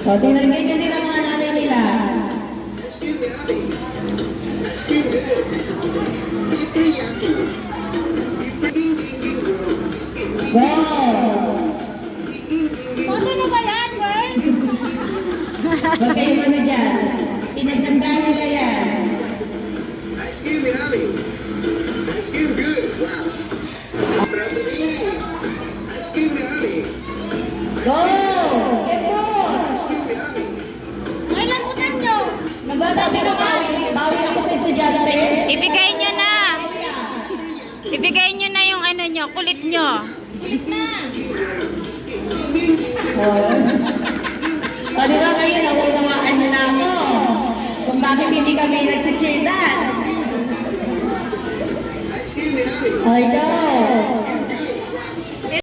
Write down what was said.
So, tinagyan nila mga nanay nila. Wow! Photo na ba yan, Bert? Bagay mo na dyan. Pinaganda nila yan. Ice cream yummy. Ice cream good. Wow. Strawberry. Ice cream yummy. Go! Kepos! Ice cream yummy. Ay, lamutan nyo. Nagbasabi na bawi ako sa estudyante. Ibigay nyo na. Ibigay nyo na yung ano nyo, kulit nyo. O, di ba kayo, nakunamaan nyo na ako. Kung bakit hindi kami nag-cheer dance. Ice cream yummy. Ay, go!